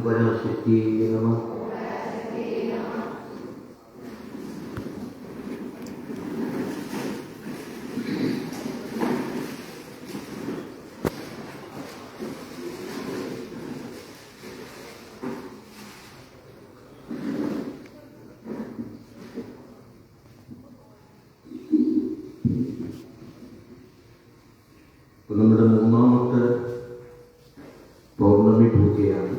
പരാശക്തി നമഃ. നമ്മുടെ മൂന്നാമത്തെ പൗർണമി പൂജയാണ്.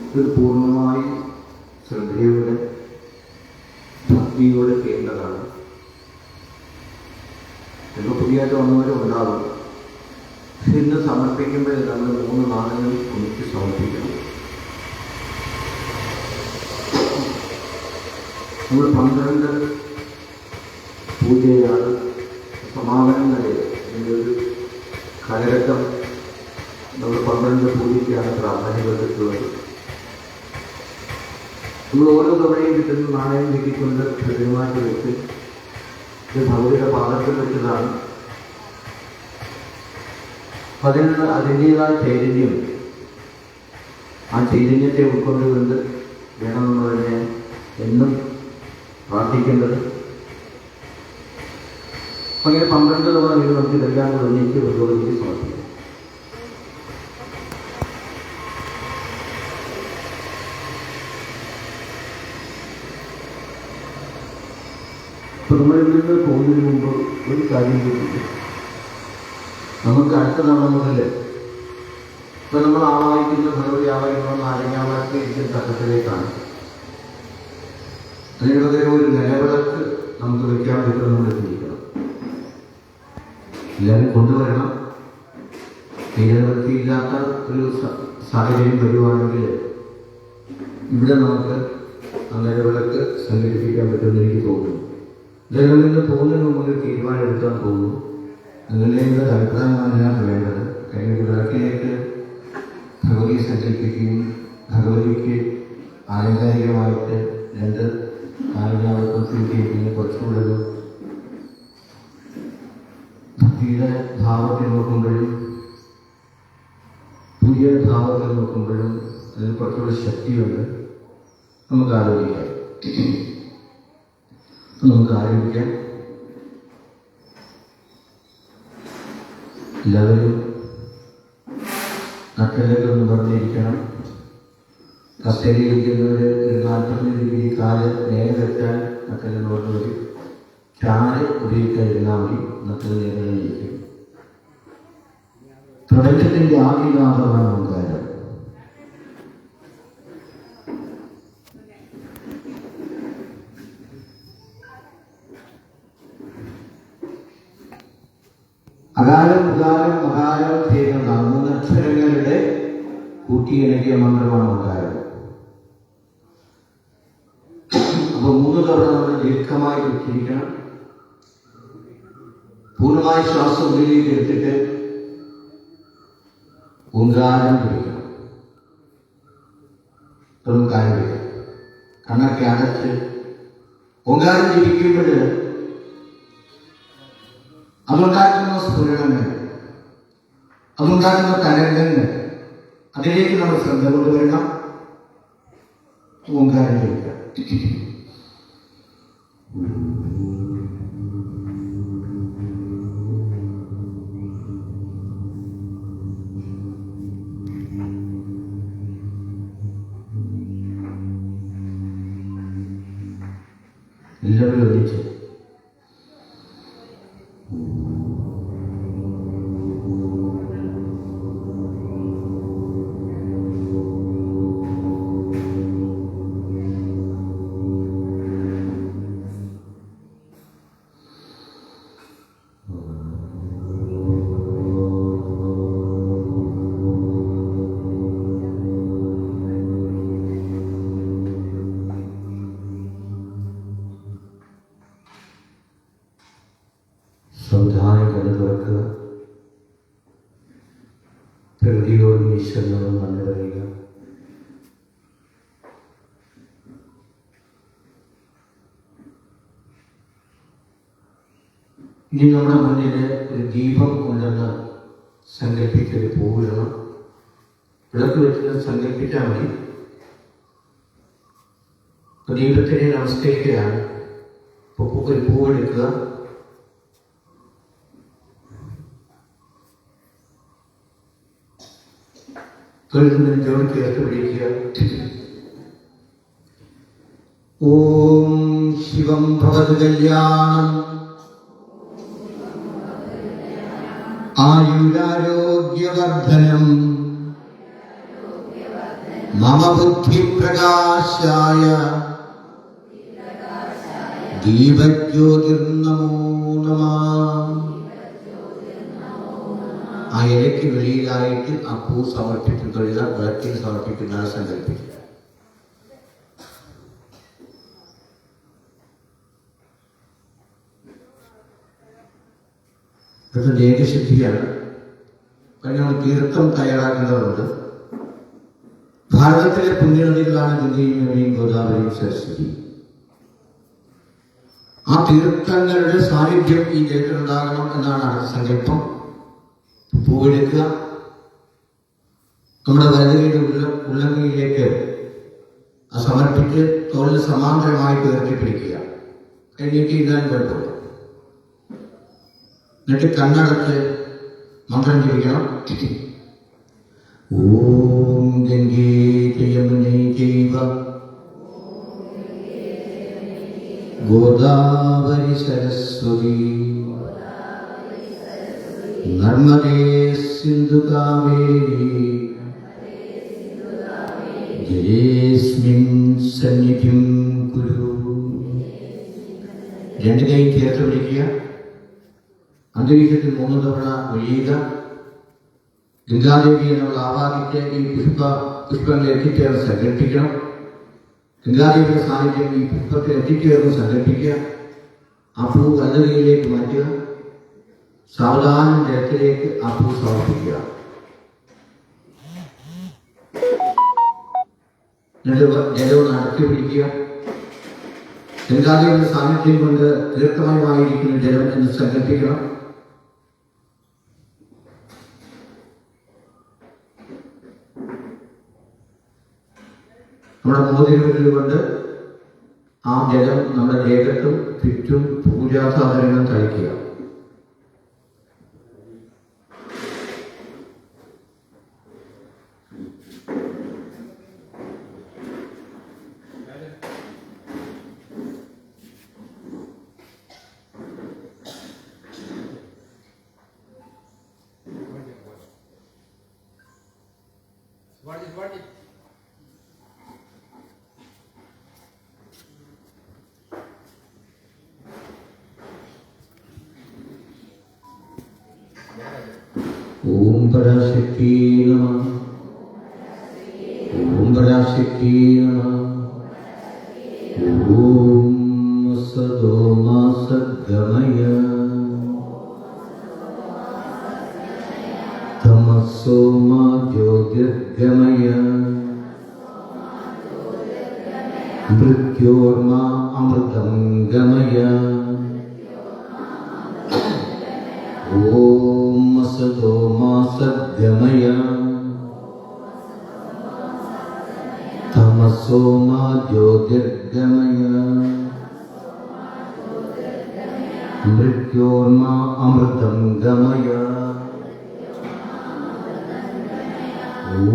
ഇത് പൂർണ്ണമായി ശ്രദ്ധയോടെ ഭക്തിയോടെ ചെയ്യേണ്ടതാണ്. ചിലപ്പോൾ പുതിയതായിട്ട് വന്നവരും ഉണ്ടാകും. പക്ഷെ ഇന്ന് സമർപ്പിക്കുമ്പോൾ നമ്മൾ 3 നാളുകൾ ഒന്നിച്ച് സമർപ്പിക്കണം. നമ്മൾ 12 പൂജയാണ് സമാപനം വരെ. ഇതിൻ്റെ ഒരു കാലഘട്ടം നമ്മൾ 12 പൂജയ്ക്കാണ് പ്രാധാന്യം കൊടുത്തിട്ടുള്ളത്. നമ്മൾ ഓരോ തവണയും കിട്ടുന്ന നാണയം കിട്ടിക്കൊണ്ട് പെരുമാറ്റി വെച്ച് ഇത് ഭഗവതിയുടെ പാദത്തിൽ വെച്ചതാണ്. അതിന് അതിൻ്റേതായ ചൈതന്യം, ആ ചൈതന്യത്തെ ഉൾക്കൊണ്ടുകൊണ്ട് വേണം നമ്മളതിനെ എന്നും പ്രാർത്ഥിക്കേണ്ടത്. അങ്ങനെ 12 തവണ ഇത് നമുക്ക് ഇതെല്ലാം കൂടെ ഒന്നിച്ച് ഭഗവതിക്ക് സമർപ്പിക്കാം. അപ്പോൾ നമ്മളിൽ നിന്ന് പോകുന്നതിന് മുമ്പ് ഒരു കാര്യം കൂടി, നമുക്ക് അടുത്ത തവണ മുതൽ ഇപ്പം നമ്മൾ ആവാഹിക്കുന്ന ഭഗവതി ആവാഹിക്കുന്ന നാരങ്ങാവാസത്തെ ഇരിക്കുന്ന തട്ടത്തിലേക്കാണ്. അതിനുള്ള ഒരു നിലവിളക്ക് നമുക്ക് വയ്ക്കാൻ പറ്റും. നമ്മൾ ചിന്തിക്കണം, എല്ലാവരും കൊണ്ടുവരണം. നിലനിർത്തിയില്ലാത്ത ഒരു സാഹചര്യം വരുവാണെങ്കിൽ ഇവിടെ നമുക്ക് ആ നിലവിളക്ക് സംഘടിപ്പിക്കാൻ പറ്റുമെന്ന് എനിക്ക് തോന്നുന്നു. ഇതെല്ലാം നിന്ന് പോകുന്നതിന് മുമ്പ് തീരുമാനം എടുക്കാൻ തോന്നുന്നു. നിങ്ങളുടെ അഭിപ്രായമാണ് വേണ്ടത്. കഴിഞ്ഞ വിളക്കിലേക്ക് ഭഗവതി സങ്കല്പിക്കുകയും ഭഗവതിക്ക് ആലങ്കാരികമായിട്ട് 2 കാര്യങ്ങളെ കൊടുത്തിരിക്കുകയും കുറച്ചുകൂടെ ഒരു ഭക്തിയുടെ ഭാവത്തിൽ നോക്കുമ്പോഴും പുതിയ ഭാവത്തിൽ നോക്കുമ്പോഴും അതിന് കുറച്ചുകൂടെ ശക്തിയുണ്ട്. നമുക്ക് ആലോചിക്കാം. എല്ലാവരും നട്ടലൊക്കെ പറഞ്ഞിരിക്കണം. കസേരയിരിക്കുന്നവർ 40 ഡിഗ്രി കാല് നേരെ വെച്ചാൽ നട്ടലെന്ന് പറഞ്ഞു വരും. ചാറ് ഉപയോഗിക്കാതിരുന്നാൽ മതി, നട്ടൽ നേരെ ഇരിക്കും. പ്രപഞ്ചത്തിൻ്റെ ആദിനാഥമാണ് ഓങ്കാരം. അകാരം ഉദാരം മകാരം ചെയ്യുന്ന 3 അക്ഷരങ്ങളുടെ കൂട്ടിയിണക്കിയ മന്ത്രമാണ് ഓങ്കാരം. അപ്പോൾ 3 തവണ നമ്മൾ ദീർഘമായി ഉച്ചരിക്കണം. പൂർണ്ണമായി ശ്വാസം ഉള്ളിലേക്ക് എടുത്തിട്ട് ഓങ്കാരം പിടിക്കണം. ഇതൊന്നും കാര്യം വയ്ക്കാം. കണ്ണൊക്കെ അടച്ച് ഓങ്കാരം ജപിക്കുമ്പോൾ അതുണ്ടാക്കുന്ന സ്ഫുരണങ്ങൾ, അതുണ്ടാക്കുന്ന തരംഗങ്ങൾ, അതിലേക്ക് നമ്മൾ ശ്രദ്ധ കൊണ്ടുവരണം. ഓങ്കാരം ജപിക്കാം. എല്ലാവരും ഒന്നിച്ച് എപ്പോഴും ഈശ്വരനോട് നന്ദി പറയുക. ഇനി നമ്മുടെ മുന്നിൽ ഒരു ദീപം ഉണ്ടെന്ന് സങ്കല്പിച്ചൊരു പൂവിടണം. വിളക്ക് വെച്ചിട്ട് സങ്കല്പിച്ചാൽ മതി. ദീപത്തിനെ നമസ്കരിക്കുകയാണ്. ഒരു പൂവെടുക്കുക. തൊഴിൽ ചേർത്ത് പിടിക്കുക. ഓം ശിവം ഭവത് കല്യാണം ആയുരാരോഗ്യവർദ്ധനം മമ ബുദ്ധിപ്രകാശായ ദീപജ്യോതിർനമോ നമഃ. ആ ഇലയ്ക്ക് വെളിയിലായിട്ട് ആ പൂ സമർപ്പിച്ചിട്ടുള്ള വിളക്കിൽ സമർപ്പിക്കുന്ന സങ്കല്പിക്കുക. ഇതൊക്കെ ദേഹശുദ്ധിയാണ്. നമ്മൾ തീർത്ഥം തയ്യാറാക്കേണ്ടതുണ്ട്. ഭാരതത്തിലെ പുണ്യനദികളാണ് ഗംഗയും യമുനയും ഗോദാവരിയും സരസ്വതി. ആ തീർത്ഥങ്ങളുടെ സാന്നിധ്യം ഈ ജലത്തിലുണ്ടാകണം എന്നാണ് അടുത്ത സങ്കല്പം. പൂവെടുക്കുക. നമ്മുടെ വലതുകൈയുടെ ഉള്ളങ്കയിലേക്ക് സമർപ്പിച്ച് തോളിന് സമാന്തരമായിട്ട് ഉയർത്തിപ്പിടിക്കുക. കഴിഞ്ഞിട്ട് ഇടാൻ കുഴപ്പമില്ല. എന്നിട്ട് കണ്ണടച്ച് മന്ത്രം ജപിക്കണം. ഓം ഗംഗേ യമുനേ ചൈവ ഗോദാവരി സരസ്വതി നർമ്മദേ സിന്ധു കാവേരി ജലേസ്മിൻ സന്നിധിം കുരു. രണ്ട് കൈ ചേർത്ത് പിടിക്കുക. അന്തരീക്ഷത്തിൽ 3 തവണ ഒഴിയുക. ഗംഗാദേവിയെ നമ്മൾ ആവാഹിച്ച് ഈ പുഷ്പങ്ങൾ എത്തിച്ചേർന്ന് സങ്കല്പിക്കണം. ഗംഗാദേവിയുടെ സാന്നിധ്യം ഈ പുഷ്പത്തിൽ എത്തിച്ചേർന്ന് സങ്കല്പിക്കുക. ആ പൂ വലതുകൈയിലേക്ക് മാറ്റുക. സാവധാനം ജലത്തിലേക്ക് ആ പൂ സമർപ്പിക്കുക. ജലവും അടക്കി പിടിക്കുക. ഗംഗാദേവിയുടെ സാന്നിധ്യം കൊണ്ട് തീർത്ഥമയമായിരിക്കുന്ന ജലം എന്ന് സങ്കല്പിക്കണം. നമ്മുടെ മോതിരവിരൽ കൊണ്ട് ആ ജലം നമ്മുടെ ദേഹത്തും ചുറ്റും പൂജാസാധനങ്ങൾ തളിക്കുക. ഓം പരാശക്തി നമഃ. ഓം പരാശക്തി നമഃ. ഓം സദോമാ സദ്ഗമയ തമസോമാ ജ്യോതിർഗമയ മൃത്യോർമാ അമൃതം ഗമയ. ഓം സദോമാ സദ്ഗമയ തമസോമാ ജ്യോതിർഗമയ മൃത്യോർമാ അമൃതം ഗമയ.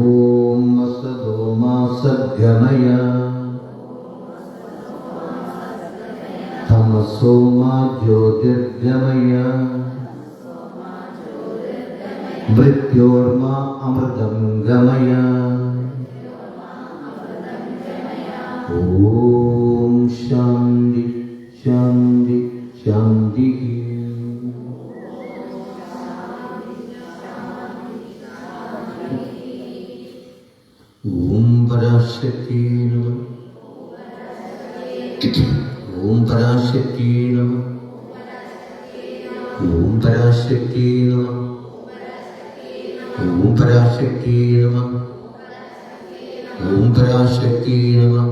ഓം സദോമാ സദ്ഗമയ തമസോമാ ജ്യോതിർഗമയ മൃത്യോർമാ അമൃതം ഗമയ. ഓം ശാന്തി ശാന്തി ശാന്തി. ഓം പരാശക്തി നമഃ. ഓം പരാശക്തി നമഃ. ഓം പരാശക്തി നമഃ. ഓം പരാശക്തി നമഃ. ഓം പരാശക്തി നമഃ.